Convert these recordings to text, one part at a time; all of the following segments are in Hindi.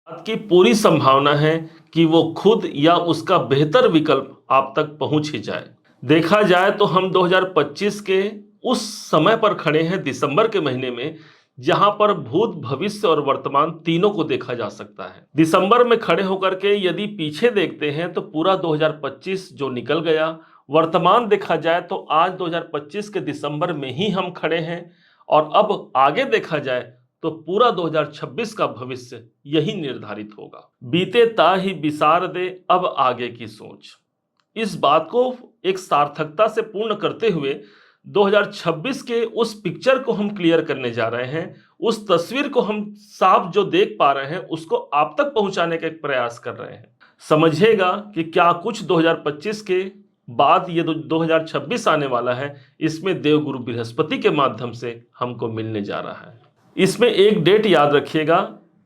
बात की पूरी संभावना है कि वो खुद या उसका बेहतर विकल्प आप तक पहुंच ही जाए। देखा जाए तो हम 2025 के उस समय पर खड़े हैं दिसंबर के महीने में, जहां पर भूत, भविष्य और वर्तमान तीनों को देखा जा सकता है। दिसंबर में खड़े होकर के यदि पीछे देखते हैं तो पूरा 2025 जो निकल गया, वर्तमान देखा जाए तो आज 2025 के दिसंबर में ही हम खड़े हैं और अब आगे देखा जाए तो पूरा 2026 का भविष्य यही निर्धारित होगा। बीते ता ही बिसार दे अब आगे की सोच। इस बात को एक सार्थकता से पूर्ण करते हुए 2026 के उस पिक्चर को हम क्लियर करने जा रहे हैं, उस तस्वीर को हम साफ जो देख पा रहे हैं उसको आप तक पहुंचाने का एक प्रयास कर रहे हैं। समझिएगा कि क्या कुछ 2025 के बाद ये 2026 आने वाला है, इसमें देवगुरु बृहस्पति के माध्यम से हमको मिलने जा रहा है। इसमें एक डेट याद रखिएगा,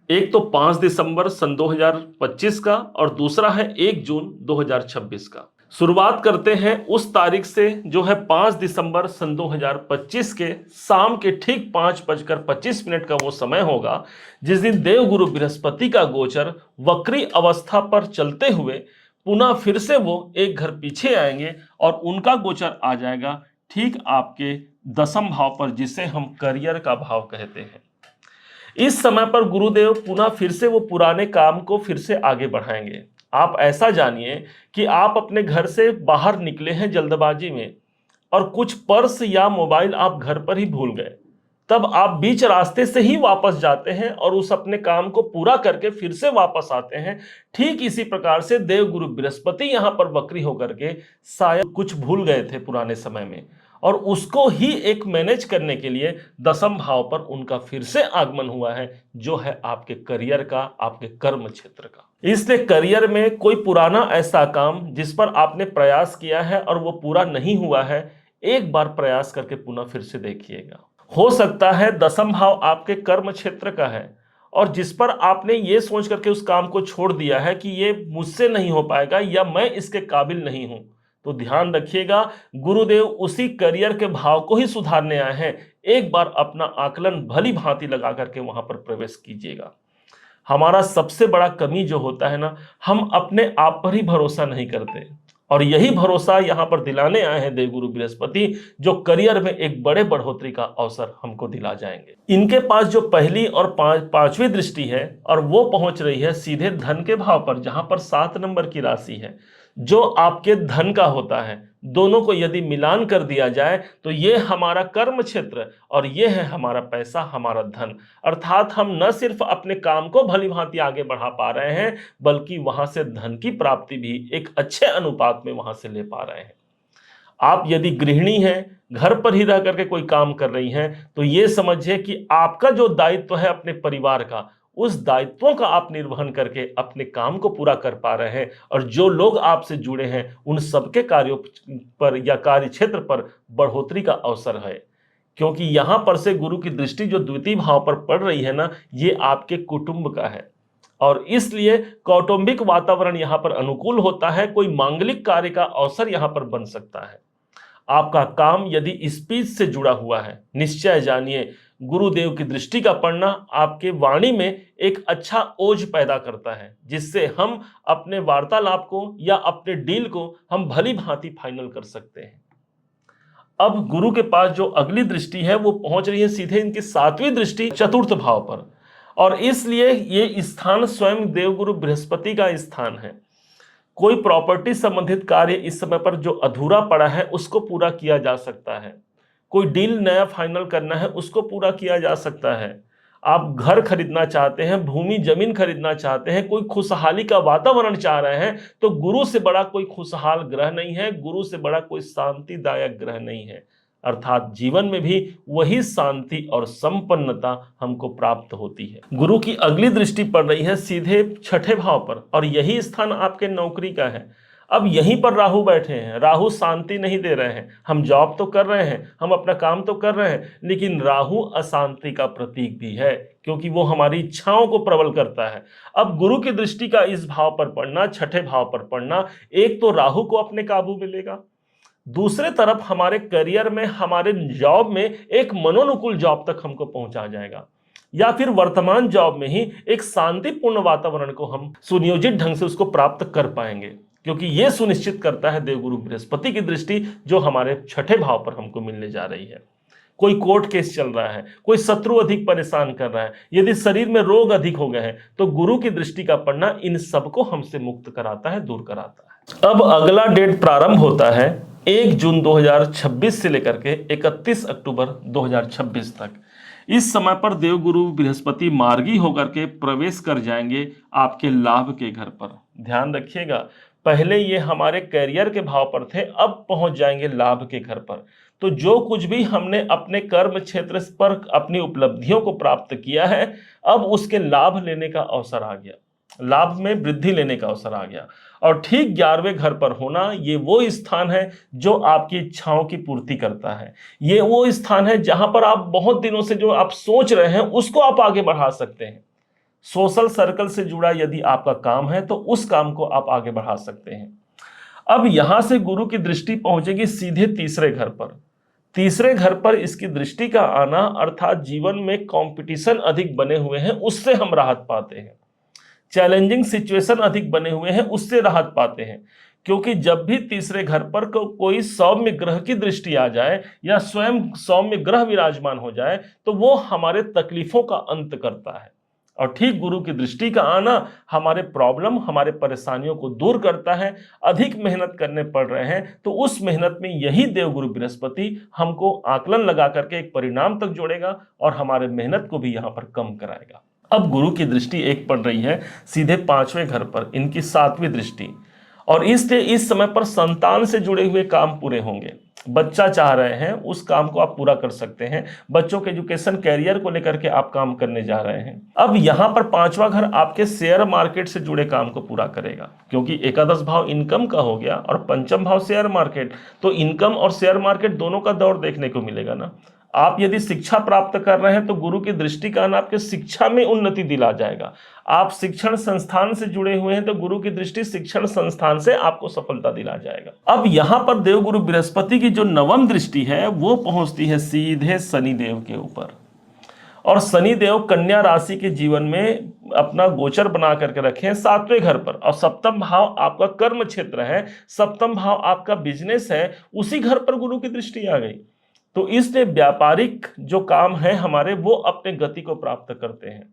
एक तो 5 दिसंबर सन 2025 का और दूसरा है 1 जून 2026 का। शुरुआत करते हैं उस तारीख से जो है 5 दिसंबर सन 2025 के शाम के ठीक 5:25 का वो समय होगा जिस दिन देवगुरु बृहस्पति का गोचर वक्री अवस्था पर चलते हुए पुनः फिर से वो एक घर पीछे आएंगे और उनका गोचर आ जाएगा ठीक आपके दसम भाव पर, जिसे हम करियर का भाव कहते हैं। इस समय पर गुरुदेव पुनः फिर से वो पुराने काम को फिर से आगे बढ़ाएंगे। आप ऐसा जानिए कि आप अपने घर से बाहर निकले हैं जल्दबाजी में और कुछ पर्स या मोबाइल आप घर पर ही भूल गए। तब आप बीच रास्ते से ही वापस जाते हैं और उस अपने काम को पूरा करके फिर से वापस आते हैं। ठीक इसी प्रकार से देवगुरु बृहस्पति यहां पर वक्री होकर के शायद कुछ भूल गए थे पुराने समय में और उसको ही एक मैनेज करने के लिए दसम भाव पर उनका फिर से आगमन हुआ है, जो है आपके करियर का, आपके कर्म क्षेत्र का। इसलिए करियर में कोई पुराना ऐसा काम जिस पर आपने प्रयास किया है और वो पूरा नहीं हुआ है, एक बार प्रयास करके पुनः फिर से देखिएगा। हो सकता है दसम भाव आपके कर्म क्षेत्र का है और जिस पर आपने ये सोच करके उस काम को छोड़ दिया है कि ये मुझसे नहीं हो पाएगा या मैं इसके काबिल नहीं हूं, तो ध्यान रखिएगा गुरुदेव उसी करियर के भाव को ही सुधारने आए हैं। एक बार अपना आकलन भली भांति लगा करके वहां पर प्रवेश कीजिएगा। हमारा सबसे बड़ा कमी जो होता है ना, हम अपने आप पर ही भरोसा नहीं करते और यही भरोसा यहां पर दिलाने आए हैं देवगुरु बृहस्पति, जो करियर में एक बड़े बढ़ोतरी का अवसर हमको दिला जाएंगे। इनके पास जो पहली और पांचवी दृष्टि है और वो पहुंच रही है सीधे धन के भाव पर, जहां पर 7 नंबर की राशि है जो आपके धन का होता है। दोनों को यदि मिलान कर दिया जाए तो ये हमारा कर्म क्षेत्र और ये है हमारा पैसा, हमारा धन। अर्थात हम न सिर्फ अपने काम को भली भांति आगे बढ़ा पा रहे हैं, बल्कि वहां से धन की प्राप्ति भी एक अच्छे अनुपात में वहां से ले पा रहे हैं। आप यदि गृहिणी हैं, घर पर ही रह करके कोई काम कर रही हैं, तो ये समझिए कि आपका जो दायित्व है अपने परिवार का, उस दायित्वों का आप निर्वहन करके अपने काम को पूरा कर पा रहे हैं और जो लोग आपसे जुड़े हैं उन सबके कार्यों पर या कार्य क्षेत्र पर बढ़ोतरी का अवसर है। क्योंकि यहां पर से गुरु की दृष्टि जो द्वितीय भाव पर पड़ रही है ना, ये आपके कुटुंब का है और इसलिए कौटुंबिक वातावरण यहां पर अनुकूल होता है। कोई मांगलिक कार्य का अवसर यहां पर बन सकता है। आपका काम यदि स्पीच से जुड़ा हुआ है, निश्चय जानिए गुरुदेव की दृष्टि का पड़ना आपके वाणी में एक अच्छा ओज पैदा करता है, जिससे हम अपने वार्तालाप को या अपने डील को हम भली भांति फाइनल कर सकते हैं। अब गुरु के पास जो अगली दृष्टि है वो पहुंच रही है सीधे इनकी 7वीं दृष्टि चतुर्थ भाव पर और इसलिए ये स्थान स्वयं देवगुरु बृहस्पति का स्थान है। कोई प्रॉपर्टी संबंधित कार्य इस समय पर जो अधूरा पड़ा है उसको पूरा किया जा सकता है। कोई डील नया फाइनल करना है उसको पूरा किया जा सकता है। आप घर खरीदना चाहते हैं, भूमि जमीन खरीदना चाहते हैं, कोई खुशहाली का वातावरण चाह रहे हैं, तो गुरु से बड़ा कोई खुशहाल ग्रह नहीं है, गुरु से बड़ा कोई शांतिदायक ग्रह नहीं है। अर्थात जीवन में भी वही शांति और संपन्नता हमको प्राप्त होती है। गुरु की अगली दृष्टि पड़ रही है सीधे छठे भाव पर और यही स्थान आपके नौकरी का है। अब यहीं पर राहु बैठे हैं। राहु शांति नहीं दे रहे हैं। हम जॉब तो कर रहे हैं, हम अपना काम तो कर रहे हैं, लेकिन राहु अशांति का प्रतीक भी है क्योंकि वो हमारी इच्छाओं को प्रबल करता है। अब गुरु की दृष्टि का इस भाव पर पड़ना, छठे भाव पर पड़ना, एक तो राहु को अपने काबू में लेगा, दूसरे तरफ हमारे करियर में, हमारे जॉब में एक मनोनुकूल जॉब तक हमको पहुंचा जाएगा। या फिर वर्तमान जॉब में ही एक शांतिपूर्ण वातावरण को हम सुनियोजित ढंग से उसको प्राप्त कर पाएंगे, क्योंकि यह सुनिश्चित करता है देवगुरु बृहस्पति की दृष्टि जो हमारे छठे भाव पर हमको मिलने जा रही है। कोई कोर्ट केस चल रहा है, कोई शत्रु अधिक परेशान कर रहा है, यदि शरीर में रोग अधिक हो गए हैं, तो गुरु की दृष्टि का पढ़ना इन सबको हमसे मुक्त कराता है, दूर कराता है। अब अगला डेट प्रारंभ होता है 1 जून 2026 से लेकर के 31 अक्टूबर 2026 तक। इस समय पर देवगुरु बृहस्पति मार्गी होकर के प्रवेश कर जाएंगे आपके लाभ के घर पर। ध्यान रखिएगा, पहले ये हमारे कैरियर के भाव पर थे, अब पहुंच जाएंगे लाभ के घर पर। तो जो कुछ भी हमने अपने कर्म क्षेत्र पर अपनी उपलब्धियों को प्राप्त किया है, अब उसके लाभ लेने का अवसर आ गया, लाभ में वृद्धि लेने का अवसर आ गया। और ठीक 11वें घर पर होना, ये वो स्थान है जो आपकी इच्छाओं की पूर्ति करता है। ये वो स्थान है जहां पर आप बहुत दिनों से जो आप सोच रहे हैं उसको आप आगे बढ़ा सकते हैं। सोशल सर्कल से जुड़ा यदि आपका काम है तो उस काम को आप आगे बढ़ा सकते हैं। अब यहां से गुरु की दृष्टि पहुंचेगी सीधे तीसरे घर पर। तीसरे घर पर इसकी दृष्टि का आना अर्थात जीवन में कंपटीशन अधिक बने हुए हैं, उससे हम राहत पाते हैं। चैलेंजिंग सिचुएशन अधिक बने हुए हैं, उससे राहत पाते हैं। क्योंकि जब भी तीसरे घर पर कोई सौम्य ग्रह की दृष्टि आ जाए या स्वयं सौम्य ग्रह विराजमान हो जाए, तो वो हमारे तकलीफों का अंत करता है। और ठीक गुरु की दृष्टि का आना हमारे प्रॉब्लम, हमारे परेशानियों को दूर करता है। अधिक मेहनत करने पड़ रहे हैं तो उस मेहनत में यही देवगुरु बृहस्पति हमको आकलन लगा करके एक परिणाम तक जोड़ेगा और हमारे मेहनत को भी यहाँ पर कम कराएगा। अब गुरु की दृष्टि एक पड़ रही है सीधे 5वें घर पर, इनकी 7वीं दृष्टि, और इसलिए इस समय पर संतान से जुड़े हुए काम पूरे होंगे। बच्चा चाह रहे हैं उस काम को आप पूरा कर सकते हैं। बच्चों के एजुकेशन कैरियर को लेकर के आप काम करने जा रहे हैं। अब यहां पर 5वां घर आपके शेयर मार्केट से जुड़े काम को पूरा करेगा, क्योंकि एकादश भाव इनकम का हो गया और पंचम भाव शेयर मार्केट, तो इनकम और शेयर मार्केट दोनों का दौर देखने को मिलेगा ना। आप यदि शिक्षा प्राप्त कर रहे हैं तो गुरु की दृष्टि का आना आपके शिक्षा में उन्नति दिला जाएगा। आप शिक्षण संस्थान से जुड़े हुए हैं तो गुरु की दृष्टि शिक्षण संस्थान से आपको सफलता दिला जाएगा। अब यहां पर देवगुरु बृहस्पति की जो 9वीं दृष्टि है वो पहुंचती है सीधे शनिदेव के ऊपर, और शनिदेव कन्या राशि के जीवन में अपना गोचर बना करके रखे हैं 7वें घर पर, और 7म भाव आपका कर्म क्षेत्र है, 7म भाव आपका बिजनेस है, उसी घर पर गुरु की दृष्टि आ गई। तो इसलिए व्यापारिक जो काम है हमारे, वो अपने गति को प्राप्त करते हैं।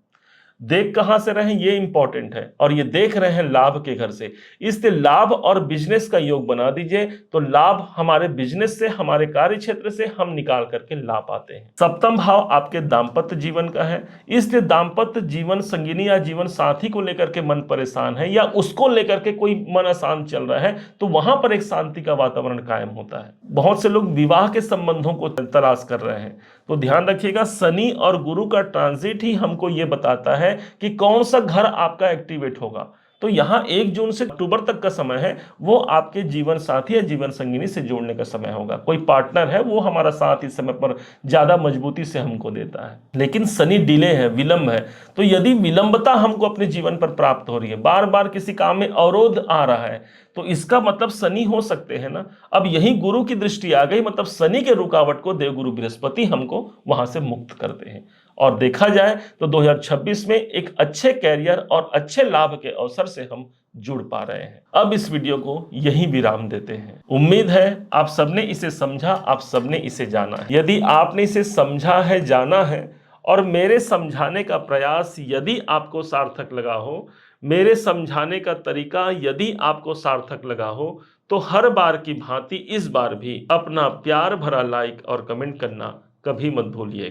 देख कहां से रहे हैं ये इंपॉर्टेंट है, और ये देख रहे हैं लाभ के घर से, इसलिए लाभ और बिजनेस का योग बना दीजिए, तो लाभ हमारे बिजनेस से, हमारे कार्य क्षेत्र से हम निकाल करके ला पाते हैं। 7म भाव आपके दाम्पत्य जीवन का है, इसलिए दाम्पत्य जीवन संगिनी या जीवन साथी को लेकर के मन परेशान है या उसको लेकर के कोई मन अशांत चल रहा है, तो वहां पर एक शांति का वातावरण कायम होता है। बहुत से लोग विवाह के संबंधों को तलाश कर रहे हैं, तो ध्यान रखिएगा शनि और गुरु का ट्रांजिट ही हमको ये बताता है कि कौन सा घर आपका एक्टिवेट होगा। तो यहाँ 1 जून से अक्टूबर तक का समय है, वो आपके जीवन साथी या जीवन संगिनी से जोड़ने का समय होगा। कोई पार्टनर है वो हमारा साथ इस समय पर ज्यादा मजबूती से हमको देता है। लेकिन शनि डिले है, विलंब है, तो यदि विलंबता हमको अपने जीवन पर प्राप्त हो रही है, बार बार किसी काम में अवरोध आ रहा है, तो इसका मतलब शनि हो सकते हैं ना। अब यही गुरु की दृष्टि आ गई, मतलब शनि के रुकावट को देवगुरु बृहस्पति हमको वहां से मुक्त करते हैं। और देखा जाए तो 2026 में एक अच्छे कैरियर और अच्छे लाभ के अवसर से हम जुड़ पा रहे हैं। अब इस वीडियो को यहीं विराम देते हैं। उम्मीद है आप सबने इसे समझा, आप सबने इसे जाना है। यदि आपने इसे समझा है, जाना है, और मेरे समझाने का प्रयास यदि आपको सार्थक लगा हो, मेरे समझाने का तरीका यदि आपको सार्थक लगा हो, तो हर बार की भांति इस बार भी अपना प्यार भरा लाइक और कमेंट करना कभी मत भूलिए।